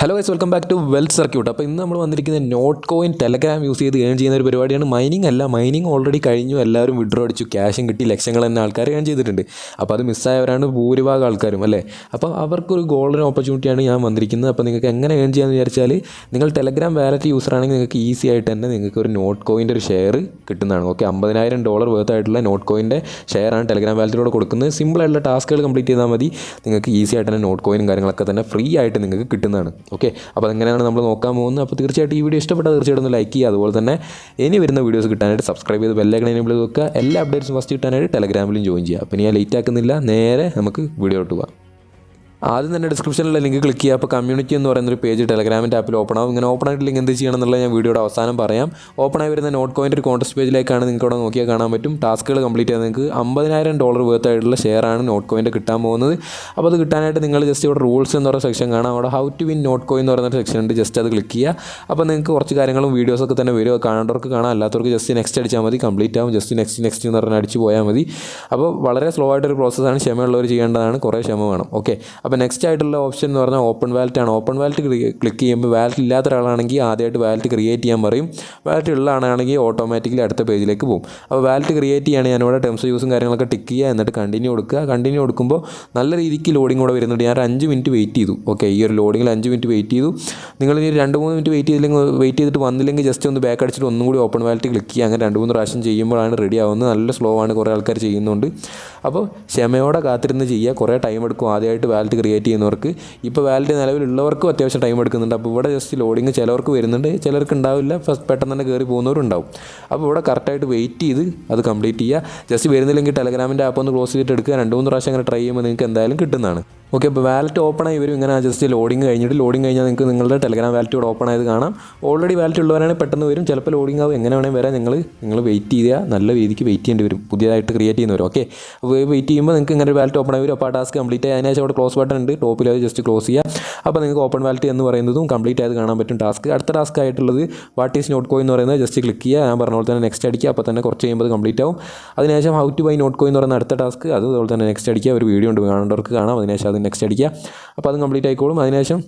Hello guys, welcome back to wealth circuit. അപ്പോൾ ഇന്ന് നമ്മൾ വന്നിരിക്കുന്നത് നോട്ട് കോയിൻ ടെലഗ്രാം യൂസ് ചെയ്ത് ഏൺ ചെയ്യുന്ന ഒരു പരിപാടിയാണ്. മൈനിങ് ഓൾറെഡി കഴിഞ്ഞു, എല്ലാവരും വിഡ്രോ അടിച്ചു, ക്യാഷും കിട്ടി, ലക്ഷങ്ങൾ തന്നെ ആൾക്കാർ ഏൺ ചെയ്തിട്ടുണ്ട്. അപ്പോൾ അത് മിസ്സായവരാണ് ഭൂരിഭാഗം ആൾക്കാരും അല്ലേ. അപ്പോൾ അവർക്കൊരു ഗോൾഡൻ ഓപ്പർച്യൂണിറ്റിയാണ് ഞാൻ വന്നിരിക്കുന്നത്. അപ്പോൾ നിങ്ങൾക്ക് എങ്ങനെ ഏൺ ചെയ്യാമെന്ന് വിചാരിച്ചാൽ, നിങ്ങൾ ടെലഗ്രാം വാലറ്റ് യൂസർ ആണെങ്കിൽ നിങ്ങൾക്ക് ഈസി ആയിട്ട് തന്നെ നിങ്ങൾക്ക് ഒരു നോട്ട് കോയിൻ്റെ ഒരു ഷെയർ കിട്ടുന്നതാണ്. ഓക്കെ, $50,000 വർത്ത് ആയിട്ടുള്ള നോട്ട് കോയിൻ്റെ ഷെയറാണ് ടെലഗ്രാം വാലറ്റിലൂടെ കൊടുക്കുന്നത്. സിമ്പിളായിട്ടുള്ള ടാസ്കുകൾ കംപ്ലീറ്റ് ചെയ്താൽ മതി, നിങ്ങൾക്ക് ഈസി ആയിട്ട് തന്നെ നോട്ട് കോയിനും കാര്യങ്ങളൊക്കെ തന്നെ ഫ്രീ ആയിട്ട് നിങ്ങൾക്ക് കിട്ടുന്നതാണ്. ഓക്കെ, അപ്പോൾ അതെങ്ങനെയാണ് നമ്മൾ നോക്കാൻ പോകുന്നത്. അപ്പോൾ തീർച്ചയായിട്ടും ഈ വീഡിയോ ഇഷ്ടപ്പെട്ടാൽ തീർച്ചയായിട്ടും ഒന്ന് ലൈക്ക് ചെയ്യുക. അതുപോലെ തന്നെ ഇനി വരുന്ന വീഡിയോസ് കിട്ടാനായിട്ട് സബ്സ്ക്രൈബ് ചെയ്ത് ബെല്ലൈക്കൺ എനേബിൾ ചെയ്ത് വെക്കുക. എല്ലാ അപ്ഡേറ്റ്സും ഫസ്റ്റ് കിട്ടാനായിട്ട് ടെലഗ്രാമിലും ജോയിൻ ചെയ്യുക. അപ്പോൾ ഞാൻ ലേറ്റ് ആക്കുന്നില്ല, നേരെ നമുക്ക് വീഡിയോട്ട് പോകാം. ആദ്യം തന്നെ ഡിസ്ക്രിപ്ഷനിലുള്ള ലിങ്ക് ക്ലിക്ക് ചെയ്യുക. അപ്പോൾ കമ്മ്യൂണിറ്റി എന്ന് പറയുന്നൊരു പേജ് ടെലഗ്രാമിൻ്റെ ആപ്പിൽ ഓപ്പൺ ആവും. ഇങ്ങനെ ഓപ്പൺ ആയിട്ടില്ലെങ്കിൽ എന്ത് ചെയ്യണം എന്നുള്ളത് ഞാൻ വീഡിയോയുടെ അവസാനം പറയാം. ഓപ്പൺ ആയി വരുന്ന നോട്ട് കോയിൻ്റെ ഒരു കോൺടെസ്റ്റ് പേജിലേക്കാണ് നിങ്ങൾക്ക് അവിടെ നോക്കിയാൽ കാണാൻ പറ്റും. ടാസ്കുകൾ കംപ്ലീറ്റ് ചെയ്താൽ നിങ്ങൾക്ക് $50,000 വർത്ത് ആയിട്ടുള്ള ഷെയറാണ് നോട്ട് കോയിൻ്റെ കിട്ടാൻ പോകുന്നത്. അപ്പോൾ അത് കിട്ടാനായിട്ട് നിങ്ങൾ ജസ്റ്റ് ഇവിടെ റൂൾസ് എന്ന് പറയുന്ന സെക്ഷൻ കാണാം. അവിടെ how to win Notcoin എന്ന് പറയുന്ന സെക്ഷൻ ഉണ്ട്. ജസ്റ്റ് അത് ക്ലിക്ക് ചെയ്യുക. അപ്പോൾ നിങ്ങൾക്ക് കുറച്ച് കാര്യങ്ങളും വീഡിയോസൊക്കെ തന്നെ വരും. കാണേണ്ടവർക്ക് കാണാം, അല്ലാത്തവർക്ക് ജസ്റ്റ് നെക്സ്റ്റ് അടിച്ചാൽ മതി, കംപ്ലീറ്റ് ആവും. ജസ്റ്റ് നെക്സ്റ്റ് എന്ന് പറഞ്ഞാൽ അടിച്ച് പോയാൽ മതി. അപ്പോൾ വളരെ സ്ലോ ആയിട്ടൊരു പ്രോസസ്സാണ്, ക്ഷമയുള്ളവർ ചെയ്യേണ്ടതാണ്, കുറേ ക്ഷമ വേണം. ഓക്കെ, അപ്പോൾ നെക്സ്റ്റ് ആയിട്ടുള്ള ഓപ്ഷൻ എന്ന് പറഞ്ഞാൽ ഓപ്പൺ വാലറ്റ് ആണ്. ഓപ്പൺ വാലറ്റ് ക്ലിക്ക് ചെയ്യുമ്പോൾ വാലറ്റ് ഇല്ലാത്ത ഒരാളാണെങ്കിൽ ആദ്യമായിട്ട് വാലറ്റ് ക്രിയേറ്റ് ചെയ്യാൻ പറയും. വാലറ്റ് ഉള്ള ആളാണെങ്കിൽ ഓട്ടോമാറ്റിക്കലി അടുത്ത പേജിലേക്ക് പോകും. അപ്പോൾ വാലറ്റ് ക്രിയേറ്റ് ചെയ്യുകയാണെങ്കിൽ ഞാനിവിടെ ടേംസ് യൂസും കാര്യങ്ങളൊക്കെ ടിക്ക് ചെയ്യുക, എന്നിട്ട് കണ്ടിന്യൂ കൊടുക്കുക. കണ്ടിന്യൂ കൊടുക്കുമ്പോൾ നല്ല രീതിക്ക് ലോഡിംഗ് കൂടെ വരുന്നുണ്ട്. ഞാൻ 5 മിനിറ്റ് വെയിറ്റ് ചെയ്തു. ഓക്കെ, ഈ ഒരു ലോഡിങ്ങിൽ 5 മിനിറ്റ് വെയിറ്റ് ചെയ്തു. നിങ്ങൾ ഇനി 2-3 മിനിറ്റ് വെയിറ്റ് ചെയ്തിട്ട് വന്നില്ലെങ്കിൽ ജസ്റ്റ് ഒന്ന് ബാക്ക് അടിച്ചിട്ട് ഒന്നും കൂടി ഓപ്പൺ വാലറ്റ് ക്ലിക്ക് ചെയ്യുക. അങ്ങനെ 2-3 പ്രാവശ്യം ചെയ്യുമ്പോഴാണ് റെഡി ആവുന്നത്. നല്ല സ്ലോ ആണ്, കുറേ ആൾക്കാർ ചെയ്യുന്നുണ്ട്. അപ്പോൾ ക്ഷമയോടെ കാത്തിരുന്ന് ചെയ്യുക. കുറേ ടൈം എടുക്കും ആദ്യമായിട്ട് വാലറ്റ് ക്രിയേറ്റ് ചെയ്യുന്നവർക്ക്. ഇപ്പോൾ വാലറ്റ് നിലവിലുള്ളവർക്കും അത്യാവശ്യം ടൈം എടുക്കുന്നുണ്ട്. അപ്പോൾ ഇവിടെ ജസ്റ്റ് ലോഡിങ് ചിലവർക്ക് വരുന്നുണ്ട്, ചിലർക്ക് ഉണ്ടാവില്ല, പെട്ടെന്ന് തന്നെ കയറി പോകുന്നവരുണ്ടാവും. അപ്പോൾ ഇവിടെ കറക്റ്റായിട്ട് വെയിറ്റ് ചെയ്ത് അത് കംപ്ലീറ്റ് ചെയ്യുക. ജസ്റ്റ് വരുന്നില്ലെങ്കിൽ ടെലഗ്രാമിൻ്റെ ആപ്പ് ഒന്ന് ക്ലോസ് ചെയ്തിട്ട് എടുക്കുക. 2-3 പ്രാവശ്യം അങ്ങനെ ട്രൈ ചെയ്യുമ്പോൾ നിങ്ങൾക്ക് എന്തായാലും കിട്ടുന്നതാണ്. ഓക്കെ, അപ്പോൾ വാലറ്റ് ഓപ്പൺ ആയി വരും. ഇങ്ങനെ ജസ്റ്റ് ലോഡിങ് കഴിഞ്ഞാൽ നിങ്ങൾക്ക് നിങ്ങളുടെ ടെലഗ്രാം വാലറ്റ് ഇവിടെ ഓപ്പൺ ആയത് കാണാം. ഓൾറെഡി വാലറ്റ് ഉള്ളവരാണെങ്കിൽ പെട്ടെന്ന് വരും, ചിലപ്പോൾ ലോഡിങ് ആവും. എങ്ങനെ വേണമെങ്കിൽ വരാം. നിങ്ങൾ വെയിറ്റ് ചെയ്യുക, നല്ല രീതിക്ക് വെയിറ്റ് ചെയ്യേണ്ടി വരും പുതിയതായിട്ട് ക്രിയേറ്റ് ചെയ്യുന്നവർ. ഓക്കെ, അപ്പോൾ വെയിറ്റ് ചെയ്യുമ്പോൾ നിങ്ങൾക്ക് ഇങ്ങനെ ഒരു വാലറ്റ് ഓപ്പൺ ആയി വരും. അപ്പോൾ ആ ടാസ്ക് കംപ്ലീറ്റ് ആയി. അതിനുശേഷം അവിടെ ക്ലോസ് ബട്ടൺ ഉണ്ട്, ടോപ്പിൽ അത് ജസ്റ്റ് ക്ലോസ് ചെയ്യുക. അപ്പോൾ നിങ്ങൾക്ക് ഓപ്പൺ വാലറ്റ് എന്ന് പറയുന്നതും കംപ്ലീറ്റ് ആയത് കാണാൻ പറ്റും ടാസ്ക്. അടുത്ത ടാസ്ക് ആയിട്ടുള്ളത് വാട്ട് ഈസ് നോട്ട് കോയിൻ എന്ന് പറയുന്നത് ജസ്റ്റ് ക്ലിക്ക് ചെയ്യുക. ഞാൻ പറഞ്ഞ പോലെ തന്നെ നെക്സ്റ്റ് അടിക്കുക. അപ്പോൾ തന്നെ കുറച്ച് കഴിയുമ്പോൾ കംപ്ലീറ്റ് ആവും. അതിനുശേഷം how to buy Notcoin എന്ന് പറയുന്ന അടുത്ത ടാസ്ക്, അതുപോലെ തന്നെ നെക്സ്റ്റ് അടിക്കുക. ഒരു വീഡിയോ ഉണ്ട്, കാണേണ്ടവർക്ക് കാണാം. അതിനുശേഷം അത് നെക്സ്റ്റ് അടിക്കുക. അപ്പോൾ അത് കംപ്ലീറ്റ് ആയിക്കോളും. അതിനുശേഷം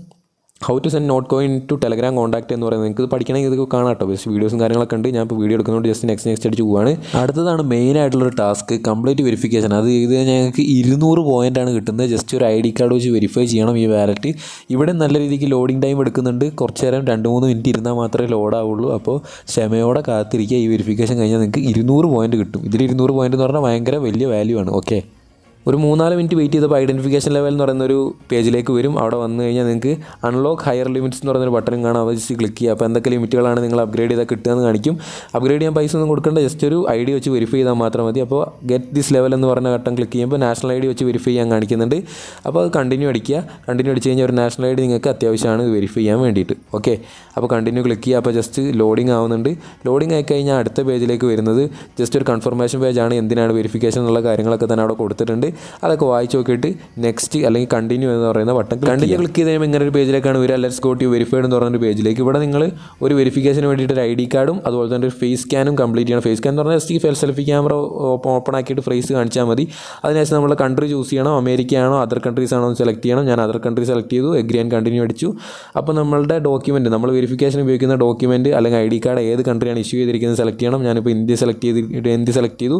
how to send Notcoin to Telegram contact എന്ന് പറയുന്നത് നിങ്ങൾക്ക് പഠിക്കണമെങ്കിൽ ഇതൊക്കെ കാണാം കേട്ടോ. ബസ് വീഡിയോസും കാര്യങ്ങളൊക്കെ ഉണ്ട്. ഞാൻ ഇപ്പോൾ വീഡിയോ എടുക്കുന്നതുകൊണ്ട് ജസ്റ്റ് നെക്സ്റ്റ് അടിച്ച് പോവുകയാണ്. അടുത്തതാണ് മെയിൻ ആയിട്ടുള്ളൊരു ടാസ്ക്, കംപ്ലീറ്റ് വെരിഫിക്കേഷൻ. അത് ചെയ്ത് ഞങ്ങൾക്ക് 200 പോയിൻ്റാണ് കിട്ടുന്നത്. ജസ്റ്റ് ഒരു ID കാർഡ് വെച്ച് വെരിഫൈ ചെയ്യണം ഈ വാലറ്റ്. ഇവിടെ നല്ല രീതിക്ക് ലോഡിംഗ് ടൈം എടുക്കുന്നുണ്ട്. കുറച്ച് നേരം 2-3 മിനിറ്റ് ഇരുന്നാൽ മാത്രമേ ലോഡാവുള്ളൂ. അപ്പോൾ ക്ഷമയോടെ കാത്തിരിക്കുക. ഈ വെരിഫിക്കേഷൻ കഴിഞ്ഞാൽ നിങ്ങൾക്ക് 200 പോയിൻ്റ് കിട്ടും. ഇതിൽ 200 പോയിൻ്റ് എന്ന് പറഞ്ഞാൽ ഭയങ്കര വലിയ വാല്യൂ ആണ്. ഓക്കെ, ഒരു 3-4 മിനിറ്റ് വെയിറ്റ് ചെയ്തപ്പോൾ ഐഡൻറ്റിഫിക്കേഷൻ ലെവൽ എന്ന് പറയുന്നൊരു പേജിലേക്ക് വരും. അവിടെ വന്നു കഴിഞ്ഞാൽ നിങ്ങൾക്ക് അൺലോക്ക് ഹയർ ലിമിറ്റ്സ് എന്ന് പറയുന്നൊരു ബട്ടൺ കാണാം. അത് ജസ്റ്റ് ക്ലിക്ക് ചെയ്യുക. അപ്പോൾ എന്തൊക്കെ ലിമിറ്റുകളാണ് നിങ്ങൾ അപ്ഗ്രേഡ് ചെയ്താൽ കിട്ടുകയെന്ന് കാണിക്കും. അപ്ഗ്രേഡ് ചെയ്യാൻ പൈസ ഒന്നും കൊടുക്കേണ്ട, ജസ്റ്റ് ഒരു ID വെച്ച് വെരിഫൈ ചെയ്താൽ മാത്രം മതി. അപ്പോൾ ഗെറ്റ് ദിസ് ലെവൽ എന്ന് പറഞ്ഞ ബട്ടൺ ക്ലിക്ക് ചെയ്യുമ്പോൾ നാഷണൽ ID വെച്ച് വെരിഫൈ ചെയ്യാൻ കാണിക്കുന്നുണ്ട്. അപ്പോൾ അത് കണ്ടിന്യൂ അടിക്കുക. കണ്ടിന്യൂ അടിച്ച് കഴിഞ്ഞാൽ ഒരു നാഷണൽ ID നിങ്ങൾക്ക് അത്യാവശ്യമാണ് വെരിഫൈ ചെയ്യാൻ വേണ്ടിയിട്ട്. ഓക്കെ, അപ്പോൾ കണ്ടിന്യൂ ക്ലിക്ക് ചെയ്യുക. അപ്പോൾ ജസ്റ്റ് ലോഡിംഗ് ആവുന്നുണ്ട്. ലോഡിംഗ് ആയി കഴിഞ്ഞാൽ അടുത്ത പേജിലേക്ക് വരുന്നത് ജസ്റ്റ് ഒരു കൺഫർമേഷൻ പേജാണ്. എന്തിനാണ് വെരിഫിക്കേഷൻ എന്നുള്ള കാര്യങ്ങളൊക്കെ തന്നെ അവിടെ കൊടുത്തിട്ടുണ്ട്. അതൊക്കെ വായിച്ച് നോക്കിയിട്ട് നെക്സ്റ്റ് അല്ലെങ്കിൽ കണ്ടിന്യൂ എന്ന് പറയുന്ന ബട്ടൺ കണ്ടിന്യൂ ക്ലിക്ക് ചെയ്ത് കഴിയുമ്പോൾ ഇങ്ങനെ ഒരു പേജിലേക്കാണ് വരിക. ലെറ്റ്സ് ഗോ ടു വെരിഫൈഡ് എന്ന് പറഞ്ഞൊരു പേജിലേക്ക്. ഇവിടെ നിങ്ങൾ ഒരു വെരിഫിക്കേഷന് വേണ്ടിയിട്ട് ഒരു ID കാർഡും അതുപോലെ തന്നെ ഒരു ഫേസ് സ്കാനും കംപ്ലീറ്റ് ചെയ്യണം. ഫേസ് സ്കാൻ എന്ന് പറഞ്ഞാൽ ജസ്റ്റ് സെൽഫി ക്യാമറ ഓപ്പൺ ആക്കിയിട്ട് ഫേസ് കാണിച്ചാൽ മതി. അതിനുശേഷം നമ്മൾ കൺട്രി ചൂസ് ചെയ്യണം. അമേരിക്ക ആണോ അതർ കൺട്രീസ് ആണോ എന്ന് സെലക്ട് ചെയ്യണം. ഞാൻ അതർ കൺട്രി സെലക്ട് ചെയ്തു, എഗ്രി ആൻഡ് കണ്ടിന്യൂ അടിച്ചു. അപ്പോൾ നമ്മളുടെ ഡോക്യുമെൻറ്റ്, നമ്മൾ വെരിഫിക്കേഷൻ ഉപയോഗിക്കുന്ന ഡോക്യുമെൻറ്റ് അല്ലെങ്കിൽ ID കാർഡ് ഏത് കൺട്രിയാണ് ഇഷ്യൂ ചെയ്തിരിക്കുന്നത് സെലക്ട് ചെയ്യണം. ഞാനിപ്പോൾ ഇന്ത്യ സെലക്ട് ചെയ്തു.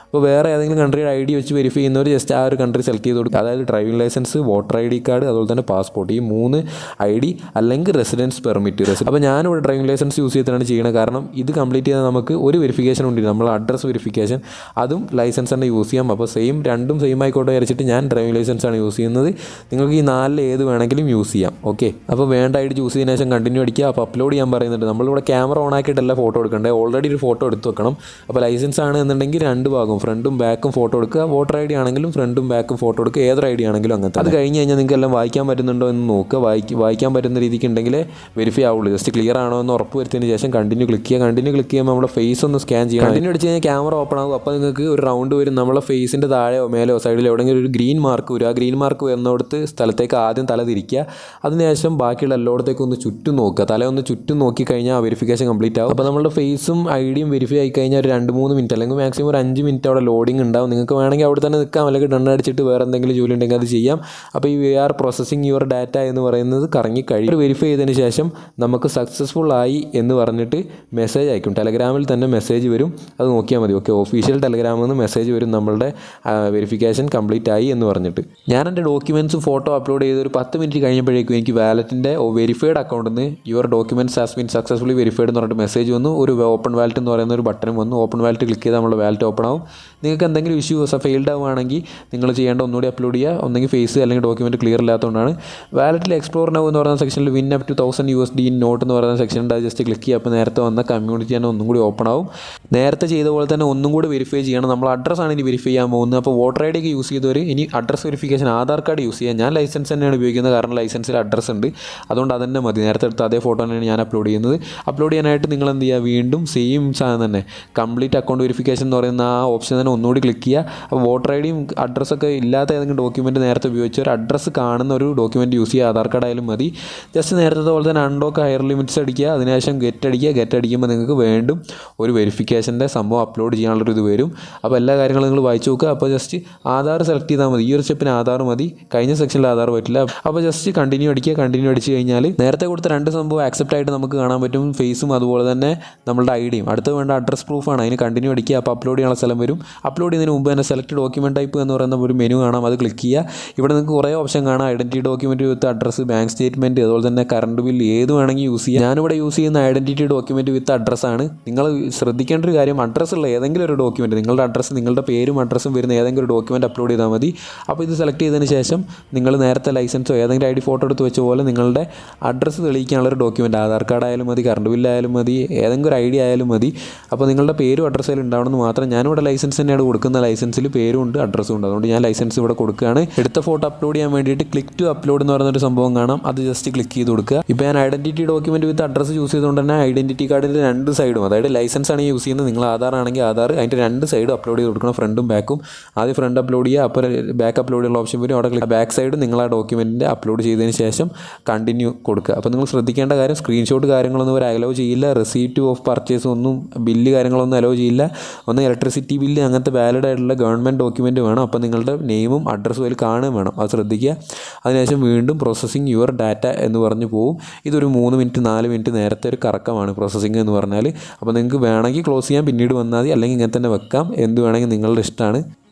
അപ്പോൾ വേറെ ഏതെങ്കിലും കൺട്രിയുടെ ID വെച്ച് വെരിഫൈ ചെയ്യുന്നവർ ജസ്റ്റ് ആ ഒരു കൺട്രി സെലക്ട് ചെയ്ത് കൊടുക്കുക. അതായത് driving licence, voter ID card, അതുപോലെ തന്നെ പാസ്പോർട്ട്. ഈ 3 ID അല്ലെങ്കിൽ റെസിഡൻസ് പെർമിറ്റ്. അപ്പോൾ ഞാനിവിടെ ഡ്രൈവിംഗ് ലൈസൻസ് യൂസ് ചെയ്തിട്ടാണ് ചെയ്യുന്നത്. കാരണം ഇത് കംപ്ലീറ്റ് ചെയ്താൽ നമുക്ക് ഒരു വെരിഫിക്കേഷൻ ഉണ്ട്, നമ്മൾ അഡ്രസ് വെരിഫിക്കേഷൻ, അതും ലൈസൻസ് തന്നെ യൂസ് ചെയ്യാം. അപ്പോൾ രണ്ടും സെയിം ആയിക്കോട്ടെ വിചാരിച്ചിട്ട് ഞാൻ ഡ്രൈവിംഗ് ലൈസൻസ് ആണ് യൂസ് ചെയ്യുന്നത്. നിങ്ങൾക്ക് ഈ 4 ഏത് വേണമെങ്കിലും യൂസ് ചെയ്യാം. ഓക്കെ, അപ്പോൾ വേണ്ട ID ചൂസ് ചെയ്തതിനു ശേഷം കണ്ടിന്യൂ അടിക്കുക. അപ്പോൾ അപ്ലോഡ് ചെയ്യാൻ പറയുന്നുണ്ട്. നമ്മളിവിടെ ക്യാമറ ഓൺ ആക്കിയിട്ടല്ല ഫോട്ടോ എടുക്കേണ്ടത്, ഓൾറെഡി ഒരു ഫോട്ടോ എടുത്ത് വെക്കണം. അപ്പോൾ ലൈസൻസ് ആണ് എന്നുണ്ടെങ്കിൽ 2 ഭാഗം ഫ്രണ്ടും ബാക്കും ഫോട്ടോ എടുക്കുക. വോട്ടർ ID ആണെങ്കിലും ഫ്രണ്ടും ബാക്കും ഫോട്ടോ എടുക്കുക. ഏതൊരു ID ആണെങ്കിലും അങ്ങനത്തെ. അത് കഴിഞ്ഞ് കഴിഞ്ഞാൽ നിങ്ങൾക്ക് എല്ലാം വായിക്കാൻ പറ്റുന്നുണ്ടോ എന്ന് നോക്കുക. വായിക്കാൻ പറ്റുന്ന രീതിക്ക് ഉണ്ടെങ്കിൽ വെരിഫൈ ആവുള്ളൂ. ജസ്റ്റ് ക്ലിയർ ആണോ എന്ന് ഉറപ്പ് വരുത്തിയതിന് ശേഷം കണ്ടിന്യൂ ക്ലിക്ക് ചെയ്യുക. കണ്ടിന്യൂ ക്ലിക്ക് ചെയ്യുമ്പോൾ നമ്മുടെ ഫേസ് ഒന്ന് സ്കാൻ ചെയ്യുക. കണ്ടിന്യൂ അടിച്ച് കഴിഞ്ഞാൽ ക്യാമറ ഓപ്പൺ ആകും. അപ്പോൾ നിങ്ങൾക്ക് ഒരു റൗണ്ട് വരും. നമ്മളെ ഫേസിൻ്റെ താഴെയോ മേലോ സൈഡിലോ എവിടെയെങ്കിലും ഒരു ഗ്രീൻ മാർക്ക് വരും. ആ ഗ്രീൻ മാർക്ക് വരുന്നിടത്ത് സ്ഥലത്തേക്ക് ആദ്യം തല തിരിക്കുക. അതിനുശേഷം ബാക്കിയുള്ള എല്ലായിടത്തേക്കും ഒന്ന് ചുറ്റും നോക്കുക. തല ഒന്ന് ചുറ്റും നോക്കിക്കഴിഞ്ഞാൽ വെരിഫിക്കേഷൻ കംപ്ലീറ്റ് ആവും. അപ്പോൾ നമ്മുടെ ഫേസും ID യും വെരിഫൈ ആയി കഴിഞ്ഞാൽ ഒരു 2-3 മിനിറ്റ് അല്ലെങ്കിൽ മാക്സിമം ഒരു 5 മിനിറ്റ് അവിടെ ലോഡിംഗ് ഉണ്ടാവും. നിങ്ങൾക്ക് വേണമെങ്കിൽ അവിടെ തന്നെ നിൽക്കാം, അല്ലെങ്കിൽ ഡൺ അടിച്ചിട്ട് വേറെ എന്തെങ്കിലും ജോലി ഉണ്ടെങ്കിൽ അത് ചെയ്യാം. അപ്പോൾ ഈ we are processing your data എന്ന് പറയുന്നത് കറങ്ങി കഴിയും. വെരിഫൈ ചെയ്തതിന് ശേഷം നമുക്ക് സക്സസ്ഫുൾ ആയി എന്ന് പറഞ്ഞിട്ട് മെസ്സേജ് അയക്കും. ടെലഗ്രാമിൽ തന്നെ മെസ്സേജ് വരും, അത് നോക്കിയാൽ മതി. ഓക്കെ, ഒഫീഷ്യൽ ടെലഗ്രാമിൽ നിന്ന് മെസ്സേജ് വരും നമ്മളുടെ വെരിഫിക്കേഷൻ കംപ്ലീറ്റ് ആയി എന്ന് പറഞ്ഞിട്ട്. ഞാൻ എൻ്റെ ഡോക്യുമെൻറ്റ്സും ഫോട്ടോ അപ്ലോഡ് ചെയ്ത് ഒരു 10 മിനിറ്റ് കഴിഞ്ഞപ്പോഴേക്കും എനിക്ക് വാലറ്റിൻ്റെ വെരിഫൈഡ് അക്കൗണ്ടിൽ നിന്ന് your documents has been successfully verified എന്ന് പറഞ്ഞിട്ട് മെസ്സേജ് വന്നു. ഒരു ഓപ്പൺ വാലറ്റ് എന്ന് പറയുന്ന ഒരു ബട്ടനും വന്നു. ഓപ്പൺ വാലറ്റ് ക്ലിക്ക് ചെയ്താൽ നമ്മുടെ വാലറ്റ് ഓപ്പൺ ആവും. നിങ്ങൾക്ക് എന്തെങ്കിലും ഇഷ്യൂസ് ഫെയിൽഡ് ആവുകയാണെങ്കിൽ നിങ്ങൾ ചെയ്യേണ്ട ഒന്നുകൂടി അപ്ലോഡ് ചെയ്യുക, ഒന്നെങ്കിൽ ഫേസ് അല്ലെങ്കിൽ ഡോക്യുമെൻറ്റ് ക്ലിയർ ഇല്ലാത്തതുകൊണ്ടാണ്. വാലറ്റിൽ എക്സ്പ്ലോർ നൗ എന്ന് പറയുന്ന സെക്ഷനിൽ win up to $1000 in not എന്ന് പറയുന്ന സെക്ഷനുണ്ട്. അത് ജസ്റ്റ് ക്ലിക്ക് ചെയ്യുക. അപ്പോൾ നേരത്തെ വന്ന കമ്മ്യൂണിറ്റി തന്നെ ഒന്നും കൂടി ഓപ്പൺ ആവും. നേരത്തെ ചെയ്ത പോലെ തന്നെ ഒന്നും കൂടി വെരിഫൈ ചെയ്യണം. നമ്മൾ അഡ്രസ്സാണ് ഇനി വെരിഫൈ ചെയ്യാൻ പോകുന്നത്. അപ്പോൾ വോട്ടർ ഐ ഡി ഒക്കെ യൂസ് ചെയ്തവർ ഇനി address verification Aadhaar card use ചെയ്യുക. ഞാൻ ലൈസൻസ് തന്നെയാണ് ഉപയോഗിക്കുന്നത്, കാരണം ലൈസൻസിൽ അഡ്രസ്സ് ഉണ്ട്. അതുകൊണ്ട് അതന്നെ മതി. നേരത്തെ എടുത്ത അതേ ഫോട്ടോ തന്നെയാണ് ഞാൻ അപ്ലോഡ് ചെയ്യുന്നത്. അപ്ലോഡ് ചെയ്യാനായിട്ട് നിങ്ങൾ എന്ത് ചെയ്യുക, വീണ്ടും സെയിം സാധനം തന്നെ കംപ്ലീറ്റ് അക്കൗണ്ട് വെരിഫിക്കേഷൻ എന്ന് പറയുന്ന ആ ഓപ്ഷൻ തന്നെ ഒന്നുകൂടി ക്ലിക്ക് ചെയ്യുക. അപ്പോൾ വോട്ടർ ഐ ഡിയും അഡ്രസ്സൊക്കെ ഇല്ലാത്ത ഏതെങ്കിലും ഡോക്യുമെൻറ്റ് നേരത്തെ ഉപയോഗിച്ച് ഒരു അഡ്രസ്സ് കാണുന്ന ഒരു ഡോക്യുമെൻറ്റ് യൂസ് ചെയ്യുക. ആധാർ കാർഡ് ആയാലും മതി. ജസ്റ്റ് നേരത്തെ പോലെ തന്നെ അൺലോക്ക് ഹയർ ലിമിറ്റ്സ് അടിക്കുക. അതിനുശേഷം ഗെറ്റ് അടിക്കുക. ഗെറ്റ് അടിക്കുമ്പോൾ നിങ്ങൾക്ക് വീണ്ടും ഒരു വെരിഫിക്കേഷൻ്റെ സംഭവം അപ്ലോഡ് ചെയ്യാനുള്ളൊരു ഇത് വരും. അപ്പോൾ എല്ലാ കാര്യങ്ങളും നിങ്ങൾ വായിച്ച് നോക്കുക. അപ്പോൾ ജസ്റ്റ് ആധാർ സെലക്ട് ചെയ്താൽ മതി. ഈ ഒരു സ്റ്റെപ്പിന് ആധാർ മതി. കഴിഞ്ഞ സെക്ഷനിൽ ആധാർ പറ്റില്ല. അപ്പോൾ ജസ്റ്റ് കണ്ടിന്യൂ അടിക്കുക. കണ്ടിന്യൂ അടിച്ച് കഴിഞ്ഞാൽ നേരത്തെ കൊടുത്ത 2 സംഭവം ആക്സെപ്റ്റ് ആയിട്ട് നമുക്ക് കാണാൻ പറ്റും. ഫേസും അതുപോലെ തന്നെ നമ്മളുടെ ഐ ഡിയും. അടുത്ത് വേണ്ട അഡ്രസ് പ്രൂഫാണ്. അതിന് കണ്ടിന്യൂ അടിക്കുക. അപ്പോൾ അപ്ലോഡ് ചെയ്യാനുള്ള സ്ഥലം വരും. അപ്ലോഡ് ചെയ്യുന്നതിന് മുമ്പ് തന്നെ സെലക്ട് ഡോക്യുമെൻറ്റ് ടൈപ്പ് എന്ന് പറയുന്ന ഒരു മെനു കാണാം. അത് ക്ലിക്ക് ചെയ്യുക. ഇവിടെ നിങ്ങൾക്ക് കുറേ ഓപ്ഷൻ കാണാം. ഐഡൻറ്റിറ്റി ഡോക്യുമെൻറ്റ് വിത്ത് അഡ്രസ്സ്, ബാങ്ക് സ്റ്റേറ്റ്മെൻറ്റ്, അതുപോലെ തന്നെ കറണ്ട് ബില്ല്, ഏത് വേണമെങ്കിൽ യൂസ് ചെയ്യാം. ഞാനിവിടെ യൂസ് ചെയ്യുന്ന ഐഡൻറ്റിറ്റി ഡോക്യുമെൻറ്റ് വിത്ത് അഡ്രസ്സാണ്. നിങ്ങൾ ശ്രദ്ധിക്കേണ്ട ഒരു കാര്യം, അഡ്രസ്സുള്ള ഏതെങ്കിലും ഒരു ഡോക്യുമെൻറ്റ്, നിങ്ങളുടെ അഡ്രസ്സ്, നിങ്ങളുടെ പേരും അഡ്രസ്സും വരുന്ന ഏതെങ്കിലും ഒരു ഡോക്യുമെൻറ്റ് അപ്ലോഡ് ചെയ്താൽ മതി. അപ്പോൾ ഇത് സെലക്ട് ചെയ്തതിന് ശേഷം നിങ്ങൾ നേരത്തെ ലൈസൻസോ ഏതെങ്കിലും ഐ ഡി ഫോട്ടോ എടുത്ത് വെച്ച പോലെ നിങ്ങളുടെ അഡ്രസ്സ് തെളിയിക്കാനുള്ളൊരു ഡോക്യുമെൻറ്റ്, ആധാർ കാർഡ് ആയാലും മതി, കറണ്ട് ബില്ലായാലും മതി, ഏതെങ്കിലും ഒരു ഐ ഡി ആയാലും മതി. അപ്പോൾ നിങ്ങളുടെ പേരും അഡ്രസ്സിൽ ഉണ്ടാവണമെന്ന് മാത്രം. ഞാനിവിടെ ലൈസൻസ് തന്നെയാണ് കൊടുക്കുന്ന. ലൈസൻസിൽ പേരും ഉണ്ട് അഡ്രസ്സും ഉണ്ട്. അതുകൊണ്ട് ഞാൻ ലൈസൻസ് ഇവിടെ കൊടുക്കുകയാണ്. എടുത്ത ഫോട്ടോ അപ്ലോഡ് ചെയ്യാൻ വേണ്ടിയിട്ട് ക്ലിക്ക് ടു അപ്ലോഡ് എന്ന് പറയുന്നൊരു സംഭവം കാണാം. അത് ജസ്റ്റ് ക്ലിക്ക് ചെയ്ത് കൊടുക്കുക. ഇപ്പോൾ ഞാൻ ഐഡൻറ്റിറ്റി ഡോക്യുമെൻറ്റ് വിത്ത് അഡ്രസ്സ് യൂസ് ചെയ്തുകൊണ്ട് തന്നെ ഐഡൻറ്റിറ്റി കാർഡിൻ്റെ 2 സൈഡും, അതായത് ലൈസൻസ് ആണ് യൂസ് ചെയ്യുന്നത്, നിങ്ങൾ ആധാർ ആണെങ്കിൽ ആധാർ, അതിൻ്റെ 2 സൈഡും അപ്ലോഡ് ചെയ്ത് കൊടുക്കണം, ഫ്രണ്ടും ബാക്കും. ആദ്യം ഫ്രണ്ട് അപ്ലോഡ് ചെയ്യുക. അപ്പോൾ ബാക്ക് അപ്ലോഡ് ചെയ്യാനുള്ള ഓപ്ഷൻ വരും. അവിടെ ബാക്ക് സൈഡ് നിങ്ങൾ ആ ഡോക്യുമെൻറ്റിൻ്റെ അപ്ലോഡ് ചെയ്തതിന് ശേഷം കണ്ടിന്യൂ കൊടുക്കുക. അപ്പോൾ നിങ്ങൾ ശ്രദ്ധിക്കേണ്ട കാര്യം, സ്ക്രീൻഷോട്ട് കാര്യങ്ങളൊന്നും അവർ അലോ ചെയ്യില്ല. റെസീപ്റ്റ് ഓഫ് പർച്ചേസ് ഒന്നും, ബില്ല് കാര്യങ്ങളൊന്നും അലോ ചെയ്യില്ല. ഒന്ന് ഇലക്ട്രിസിറ്റി ബില്ല്, അങ്ങനത്തെ വാലിഡ് ആയിട്ടുള്ള ഗവൺമെൻറ് ഡോക്യുമെൻറ്റ് വേണം. അപ്പോൾ നിങ്ങളുടെ നെയിമും അഡ്രസ്സും അതിൽ കാണുകയും വേണം. അത് ശ്രദ്ധിക്കുക. അതിനുശേഷം വീണ്ടും പ്രോസസ്സിങ് യുവർ ഡാറ്റ എന്ന് പറഞ്ഞ് പോകും. ഇതൊരു 3 മിനിറ്റ് 4 മിനിറ്റ് നേരത്തെ ഒരു കറക്കമാണ് പ്രോസസ്സിങ് എന്ന് പറഞ്ഞാൽ. അപ്പോൾ നിങ്ങൾക്ക് വേണമെങ്കിൽ ക്ലോസ് ചെയ്യാൻ പിന്നീട് വന്നാൽ മതി, അല്ലെങ്കിൽ ഇങ്ങനെ തന്നെ വെക്കാം. എന്ത് വേണമെങ്കിൽ നിങ്ങളുടെ ഇഷ്ടമാണ്.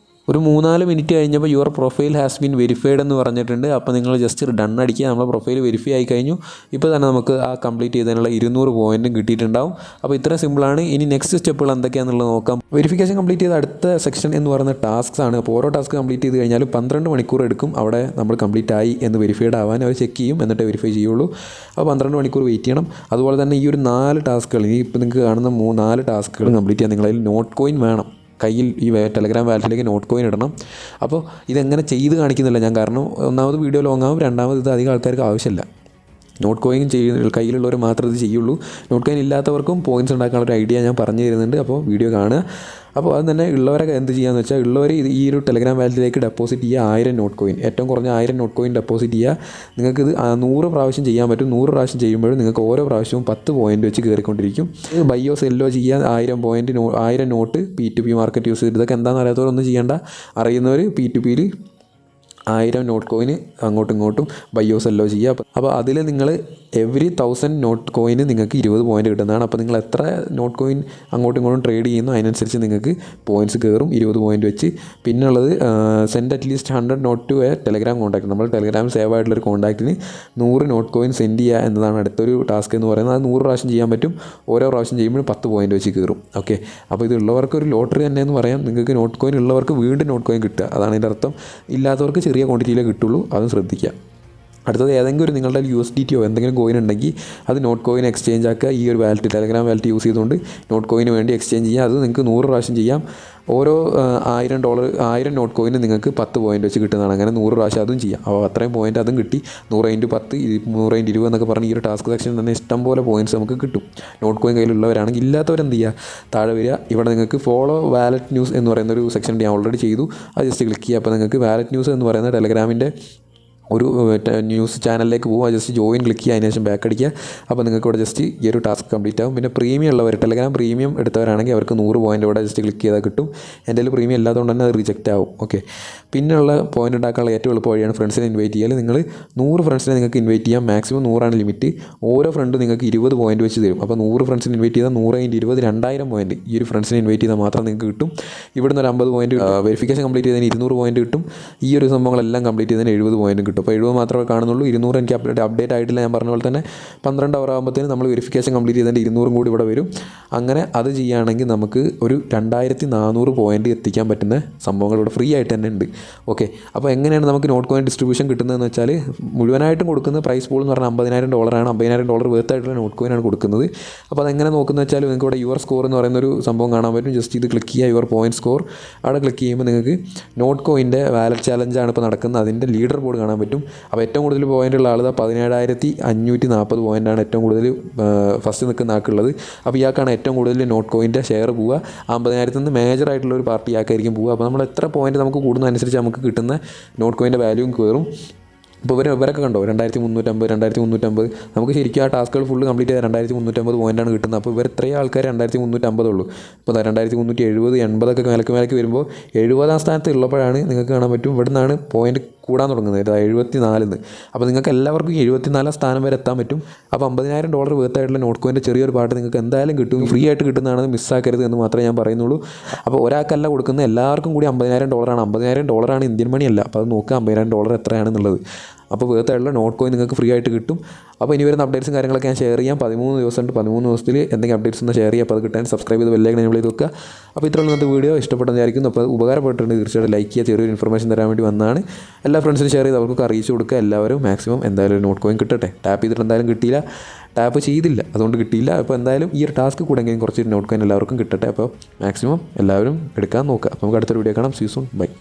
ഒരു 3-4 മിനിറ്റ് കഴിഞ്ഞപ്പോൾ your profile has been verified എന്ന് പറഞ്ഞിട്ടുണ്ട്. അപ്പോൾ നിങ്ങൾ ജസ്റ്റ് ഡൺ അടിക്കുക. നമ്മളെ പ്രൊഫൈൽ വെരിഫൈ ആയി കഴിഞ്ഞു. ഇപ്പോൾ തന്നെ നമുക്ക് ആ കംപ്ലീറ്റ് ചെയ്തതിനുള്ള 200 പോയിൻറ്റും കിട്ടിയിട്ടുണ്ടാവും. അപ്പോൾ ഇത്ര സിമ്പിളാണ്. ഇനി നെക്സ്റ്റ് സ്റ്റെപ്പുകൾ എന്തൊക്കെയാണെന്നുള്ളത് നോക്കാം. വെരിഫിക്കേഷൻ കംപ്ലീറ്റ് ചെയ്ത അടുത്ത സെക്ഷൻ എന്ന് പറയുന്ന ടാസ്ക്സ് ആണ്. അപ്പോൾ ഓരോ ടാസ്ക് കംപ്ലീറ്റ് ചെയ്ത് കഴിഞ്ഞാൽ 12 മണിക്കൂർ എടുക്കും. അവിടെ നമ്മൾ കംപ്ലീറ്റ് ആയി എന്ന് വെരിഫൈഡ് ആവാൻ അവർ ചെക്ക് ചെയ്യും, എന്നിട്ട് വെരിഫൈ ചെയ്യുള്ളൂ. അപ്പോൾ 12 മണിക്കൂർ വെയിറ്റ് ചെയ്യണം. അതുപോലെ തന്നെ ഈ ഒരു 4 ടാസ്കുകൾ, ഈ ഇപ്പോൾ നിങ്ങൾക്ക് കാണുന്ന 4 ടാസ്കുകൾ കംപ്ലീറ്റ് ചെയ്യാൻ നിങ്ങളതിൽ നോട്ട് കോയിൻ വേണം. കയ്യിൽ ഈ ടെലഗ്രാം വാലറ്റിലേക്ക് നോട്ട് കോയിൻ ഇടണം. അപ്പോൾ ഇതെങ്ങനെ ചെയ്ത് കാണിക്കുന്നില്ല ഞാൻ, കാരണം ഒന്നാമത് വീഡിയോ ലോങ് ആവും, രണ്ടാമത് ഇത് അധികം ആൾക്കാർക്ക് ആവശ്യമില്ല. നോട്ട് കോയിൻ കയ്യിലുള്ളവർ മാത്രമേ ഇത് ചെയ്യുള്ളൂ. നോട്ട് കോയിൻ ഇല്ലാത്തവർക്കും പോയിൻറ്റ്സ് ഉണ്ടാക്കാനുള്ള ഒരു ഐഡിയ ഞാൻ പറഞ്ഞു തരുന്നുണ്ട്. അപ്പോൾ വീഡിയോ കാണുക. അപ്പോൾ അത് തന്നെ ഉള്ളവരൊക്കെ എന്ത് ചെയ്യാന്ന് വെച്ചാൽ, ഉള്ളവർ ഈ ഒരു ടെലഗ്രാം വാലറ്റിലേക്ക് ഡെപ്പോസിറ്റ് ചെയ്യുക 1000 നോട്ട് കോയിൻ, ഏറ്റവും കുറഞ്ഞ 1000 നോട്ട് കോയിൻ ഡെപ്പോസിറ്റ് ചെയ്യുക. നിങ്ങൾക്കിത് 100 പ്രാവശ്യം ചെയ്യാൻ പറ്റും. 100 പ്രാവശ്യം ചെയ്യുമ്പോഴും നിങ്ങൾക്ക് ഓരോ പ്രാവശ്യവും 10 പോയിൻറ്റ് വെച്ച് കയറിക്കൊണ്ടിരിക്കും. ബയ്യോ സെല്ലോ ചെയ്യുക, 1000 point 1000 not P2P market use ചെയ്ത്. ഇതൊക്കെ എന്താണെന്ന് അറിയാത്തവരൊന്നും ചെയ്യേണ്ട. അറിയുന്നവർ P2Pയിൽ 1000 നോട്ട് കോയിന് അങ്ങോട്ടും ഇങ്ങോട്ടും ബയ്യോ സെല്ലോ ചെയ്യുക. അപ്പോൾ അതിൽ നിങ്ങൾ എവറി 1000 നോട്ട് കോയിന് നിങ്ങൾക്ക് 20 പോയിൻറ്റ് കിട്ടുന്നതാണ്. അപ്പോൾ നിങ്ങൾ എത്ര നോട്ട് കോയിൻ അങ്ങോട്ടും ഇങ്ങോട്ടും ട്രേഡ് ചെയ്യുന്നു അതിനനുസരിച്ച് നിങ്ങൾക്ക് പോയിൻറ്റ്സ് കയറും, 20 പോയിൻറ്റ് വെച്ച്. പിന്നെ ഉള്ളത് send at least 100 not to a Telegram contact. നമ്മൾ ടെലഗ്രാം സേവ് ആയിട്ടുള്ളൊരു കോൺടാക്റ്റിന് 100 നോട്ട് കോയിൻ സെൻഡ് ചെയ്യുക എന്നതാണ് അടുത്തൊരു ടാസ്ക് എന്ന് പറയുന്നത്. അത് 100 പ്രാവശ്യം ചെയ്യാൻ പറ്റും. ഓരോ പ്രാവശ്യം ചെയ്യുമ്പോഴും 10 പോയിൻറ്റ് വെച്ച് കയറും. ഓക്കെ, അപ്പോൾ ഇതുള്ളവർക്ക് ഒരു ലോട്ടറി തന്നെ എന്ന് പറയാം. നിങ്ങൾക്ക് നോട്ട് കോയിൻ ഉള്ളവർക്ക് വീണ്ടും നോട്ട് കോയിൻ കിട്ടുക, അതാണ് ഇതിൻ്റെ അർത്ഥം. ഇല്ലാത്തവർക്ക് ചെറിയ ക്വാണ്ടിറ്റിയിലേ കിട്ടുള്ളൂ, അതും ശ്രദ്ധിക്കുക. അടുത്തത് ഏതെങ്കിലും ഒരു നിങ്ങളുടെ USDTയോ എന്തെങ്കിലും കോയിൻ ഉണ്ടെങ്കിൽ അത് നോട്ട് കോയിൻ എക്സ്ചേഞ്ച് ആക്കുക. ഈ ഒരു വാലറ്റ്, ടെലഗ്രാം വാലറ്റ് യൂസ് ചെയ്തുകൊണ്ട് നോട്ട് കോയിന് വേണ്ടി എക്സ്ചേഞ്ച് ചെയ്യുക. അത് നിങ്ങൾക്ക് 100 പ്രാവശ്യം ചെയ്യാം. ഓരോ $1000 നോട്ട് കോയിന് നിങ്ങൾക്ക് 10 പോയിൻറ്റ് വെച്ച് കിട്ടുന്നതാണ്. അങ്ങനെ 100 പ്രാവശ്യം അതും ചെയ്യാം. അപ്പോൾ അത്രയും പോയിൻറ്റ് അതും കിട്ടി. 100x10, 100x20 എന്നൊക്കെ പറഞ്ഞ് ഈ ഒരു ടാസ്ക് സെക്ഷൻ തന്നെ ഇഷ്ടംപോലെ പോയിൻറ്റ്സ് നമുക്ക് കിട്ടും. Not coin കയ്യിലുള്ളവരാണെങ്കിൽ. ഇല്ലാത്തവരെന്ത് ചെയ്യുക, താഴെ വരിക. ഇവിടെ നിങ്ങൾക്ക് ഫോളോ വാലറ്റ് ന്യൂസ് എന്ന് പറയുന്നൊരു സെക്ഷൻ ഞാൻ ഓൾറെഡി ചെയ്തു. അത് ജസ്റ്റ് ക്ലിക്ക് ചെയ്യുക. അപ്പോൾ നിങ്ങൾക്ക് വാലറ്റ് ന്യൂസ് എന്ന് പറയുന്ന ടെലഗ്രാമിൻ്റെ ഒരു ന്യൂസ് ചാനലിലേക്ക് പോകുക, ജസ്റ്റ് ജോയിൻ ക്ലിക്ക് ചെയ്യുക, അതിന് ശേഷം ബാക്ക് അടിക്കുക. അപ്പോൾ നിങ്ങൾക്ക് ഇവിടെ ജസ്റ്റ് ഈ ഒരു ടാസ്ക് കംപ്ലീറ്റ് ആകും. പിന്നെ പ്രീമിയം ഉള്ളവർ, ടെലഗ്രാം പ്രീമിയം എടുത്തവരാണെങ്കിൽ അവർക്ക് 100 പോയിൻ്റ് ഇവിടെ ജസ്റ്റ് ക്ലിക്ക് ചെയ്താൽ കിട്ടും. എൻ്റെ കയ്യിൽ പ്രീമിയം ഇല്ലാത്തതുകൊണ്ട് തന്നെ അത് റിജക്റ്റ് ആവും. ഓക്കെ, പിന്നെയുള്ള പോയിൻ്റ് ഉണ്ടാക്കാനുള്ള ഏറ്റവും എളുപ്പ വഴിയാണ് ഫ്രണ്ട്സിനെ ഇൻവൈറ്റ് ചെയ്യാൻ. നിങ്ങൾ 100 ഫ്രണ്ട്സിനെ നിങ്ങൾക്ക് ഇൻവൈറ്റ് ചെയ്യാം. Maximum 100 limit. ഓരോ ഫ്രണ്ടും നിങ്ങൾക്ക് 20 പോയിൻ്റ് വെച്ച് തരും. അപ്പോൾ 100 ഫ്രണ്ട്സിന് ഇൻവൈറ്റ് ചെയ്താൽ 100 × 20 2000 പോയിൻ്റ് ഈ ഒരു ഫ്രണ്ട്സിനെ ഇൻവൈറ്റ് ചെയ്താൽ മാത്രം നിങ്ങൾക്ക് കിട്ടും. ഇവിടുന്ന് ഒരു 50 പോയിൻ്റ്, വെരിഫിക്കേഷൻ കംപ്ലീറ്റ് ചെയ്തതിന് 200 പോയിൻ്റ് കിട്ടും. ഈ ഒരു സംഭവങ്ങളെല്ലാം കംപ്ലീറ്റ് ചെയ്തതിന് 70 പോയിൻ്റ് കിട്ടും. അപ്പോൾ 70 മാത്രമേ കാണുന്നുള്ളൂ. 200 എനിക്ക് അപ്ഡേറ്റ് ആയിട്ടില്ല. ഞാൻ പറഞ്ഞ പോലെ തന്നെ 12 അവർ ആകുമ്പോഴത്തേന് നമ്മൾ വെരിഫിക്കേഷൻ കംപ്ലീറ്റ് ചെയ്തതിൻ്റെ 200 കൂടി ഇവിടെ വരും. അങ്ങനെ അത് ചെയ്യുകയാണെങ്കിൽ നമുക്ക് ഒരു 2400 പോയിൻ്റ് എത്തിക്കാൻ പറ്റുന്ന സംഭവങ്ങൾ ഇവിടെ ഫ്രീ ആയിട്ട് തന്നെ ഉണ്ട്. ഓക്കെ, അപ്പോൾ എങ്ങനെയാണ് നമുക്ക് നോട്ട് കോയിൻ ഡിസ്ട്രിബ്യൂഷൻ കിട്ടുന്നതെന്ന് വെച്ചാൽ, മുഴുവനായിട്ടും കൊടുക്കുന്ന പ്രൈസ് പൂൾ എന്ന് പറഞ്ഞാൽ $50,000 $50,000 വേർത്തായിട്ടുള്ള നോട്ട് കോയിനാണ് കൊടുക്കുന്നത്. അപ്പോൾ അതെങ്ങനെ നോക്കുന്നത് വെച്ചാൽ, നിങ്ങൾക്ക് ഇവിടെ യുവർ സ്കോർ എന്ന് പറയുന്നൊരു സംഭവം കാണാൻ പറ്റും. ജസ്റ്റ് ഇത് ക്ലിക്ക് ചെയ്യുക, യുവർ പോയിൻറ്റ് സ്കോർ. അവിടെ ക്ലിക്ക് ചെയ്യുമ്പോൾ നിങ്ങൾക്ക് നോട്ട് കോയിൻ്റെ വാലറ്റ് ചാലഞ്ചാണ് ഇപ്പോൾ നടക്കുന്നത്. അതിൻ്റെ ലീഡർ ബോർഡ് കാണാൻ പറ്റും. അപ്പോൾ ഏറ്റവും കൂടുതൽ പോയിൻ്റ് ഉള്ള ആൾ 17,540 പോയിൻ്റാണ് ഏറ്റവും കൂടുതൽ ഫസ്റ്റ് നിൽക്കുന്ന ആൾക്കുള്ളത്. അപ്പോൾ ഇയാൾക്കാണ് ഏറ്റവും കൂടുതൽ നോട്ട് കോയിൻ്റെ ഷെയർ പോവുക. 50,000 നിന്ന് മേജറായിട്ടുള്ള ഒരു പാർട്ടി ഇയാൾക്കായിരിക്കും പോവുക. അപ്പോൾ നമ്മൾ എത്ര പോയിൻ്റ് നമുക്ക് കൂടുന്നതനുസരിച്ച് നമുക്ക് കിട്ടുന്ന നോട്ട് കോയിൻ്റെ വാല്യൂവും കയറും. ഇപ്പോൾ ഇവരൊക്കെ കണ്ടോ 2350 നമുക്ക് ശരിക്കും ആ ടാസ്കുകൾ ഫുള്ള് കംപ്ലീറ്റ് ചെയ്താൽ 2350 പോയിൻ്റാണ് കിട്ടുന്നത്. അപ്പോൾ ഇവർ ഇത്രയും ആൾക്കാർ 2350 ഉള്ളൂ. ഇപ്പോൾ 2370 80 മേലേക്ക് വരുമ്പോൾ 70-ാം സ്ഥാനത്ത് ഉള്ളപ്പോഴാണ് നിങ്ങൾക്ക് കാണാൻ പറ്റും ഇവിടെ നിന്നാണ് പോയിൻ്റ് കൂടാൻ തുടങ്ങുന്നത്. 74 അപ്പോൾ നിങ്ങൾക്ക് എല്ലാവർക്കും 74-ാം സ്ഥാനം വരെ എത്താൻ പറ്റും. അപ്പോൾ $50,000 വേർത്തായിട്ടുള്ള നോട്ട് കോയിൻ്റെ ചെറിയൊരു പാർട്ട് നിങ്ങൾക്ക് എന്തായാലും കിട്ടും. ഫ്രീ ആയിട്ട് കിട്ടുന്നതാണ്, മിസ്സാക്കരുത് എന്ന് മാത്രമേ ഞാൻ പറയുന്നുള്ളൂ. അപ്പോൾ ഒരാൾക്കല്ല കൊടുക്കുന്നത്, എല്ലാവർക്കും കൂടി $50,000 $50,000 ഇന്ത്യൻ മണിയല്ല. അപ്പോൾ അത് നോക്കുക $50,000 എത്രയാണെന്നുള്ളത്. അപ്പോൾ വേർത്തായിട്ടുള്ള നോട്ട് കോയിൻ നിങ്ങൾക്ക് ഫ്രീ ആയിട്ട് കിട്ടും. അപ്പോൾ ഇനി വരുന്ന അപ്ഡേറ്റ്സും കാര്യങ്ങളൊക്കെ ഞാൻ ഷെയർ ചെയ്യാം. 13 ദിവസമുണ്ട്. 13 ദിവസത്തിൽ എന്തെങ്കിലും അപ്ഡേറ്റ്സ് ഒന്ന് ഷെയർ ചെയ്യുക. അപ്പോൾ അത് കിട്ടാൻ സബ്സ്ക്രൈബ് ചെയ്ത് ബെല്ലൈക്കൺ എനേബിൾ ചെയ്ത് വെക്കുക. അപ്പോൾ ഇത്രയുള്ള ഇന്നത്തെ വീഡിയോ ഇഷ്ടപ്പെട്ടെന്ന് വിചാരിക്കുന്നു. അപ്പോൾ ഉപകാരപ്പെട്ടിട്ടുണ്ട് തീർച്ചയായിട്ടും ലൈക്ക് ചെയ്യുക. ചെറിയൊരു ഇൻഫർമേഷൻ തരാൻ വേണ്ടി വന്നതാണ്. എല്ലാ ഫ്രണ്ട്സിനും ഷെയർ ചെയ്ത് അവർക്കൊക്കെ അറിയിച്ചു കൊടുക്കുക. എല്ലാവരും മാക്സിമം എന്തായാലും ഒരു നോട്ട് കോയിൻ കിട്ടട്ടെ. ടാപ്പ് ചെയ്തിട്ട് എന്തായാലും കിട്ടിയില്ല, ടാപ്പ് ചെയ്തില്ല, അതുകൊണ്ട് കിട്ടിയില്ല. അപ്പോൾ എന്തായാലും ഈ ഒരു ടാസ്ക് കൂടെങ്കിലും കുറച്ച് നോട്ട് കോയിൻ എല്ലാവർക്കും കിട്ടട്ടെ. അപ്പോൾ മാക്സിമം എല്ലാവരും എടുക്കാൻ നോക്കുക. അപ്പോൾ നമുക്ക് അടുത്തൊരു വീഡിയോ കാണാം. See soon. ബൈ.